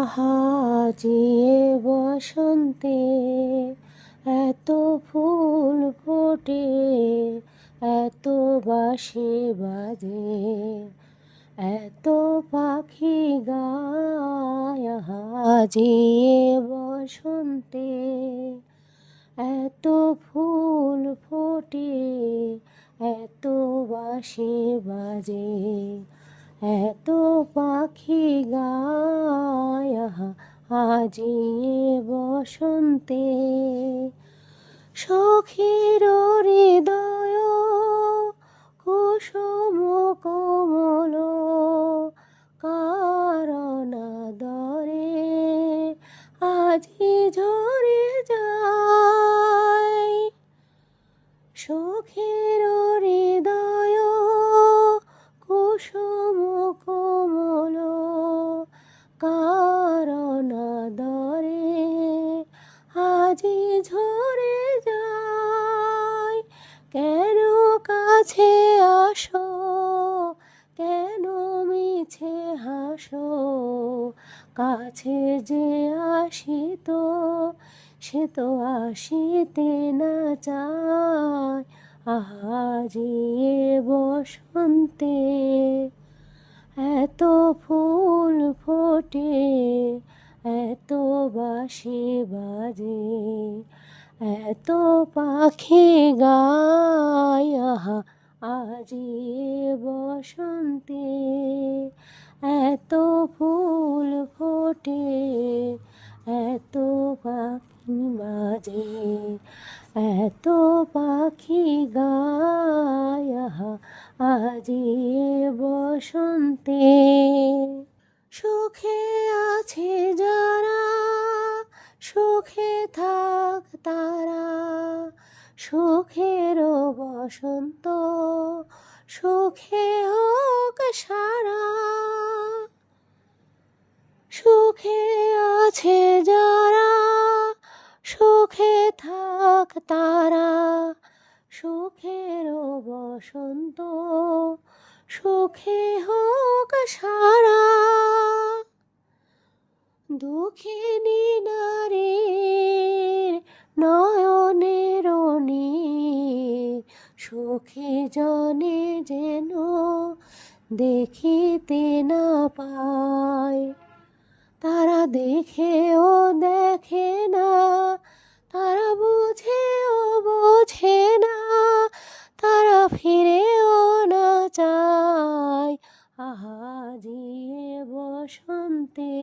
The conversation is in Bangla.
আহাজিয়ে বসন্তে এত ফুল ফোটে, এত বাঁশি বাজে, এত পাখি গায়। আহাজিয়ে বসন্তে এত ফুল ফোটে, এত বাঁশি বাজে, এত পাখি গায়। আজিয়ে বসন্তে সখীর হৃদয় কুসুম কোমল, কারণ দরে আজি ঝরে যায়। সখীর হৃদয় কুসুম কোমল, কারণ দরে আজি ঝরে যায়। কেন কাছে আসো, কেন মিছে হাসো, কাছে যে আসিত সে তো আসিতে না চায়। আহাজিয়ে বসন্তে এত ফুল ফোটে, এত বাঁশি বাজে, এত পাখি গায়। আজিয়ে বসন্তে এত ফুল ফোটে, এত পাখি বাজে, এত পাখি গায়। আজিয়ে বসন্তে সুখে আছে যারা, সুখে থাক তারা, সুখের বসন্ত সুখে হোক সারা। সুখে আছে যারা, সুখে থাক তারা, সুখের বসন্ত সুখে হোক সারা। দুঃখিনী নারীর নয়নের নীর, সুখী জনে যেন দেখিতে না পায়। তারা দেখে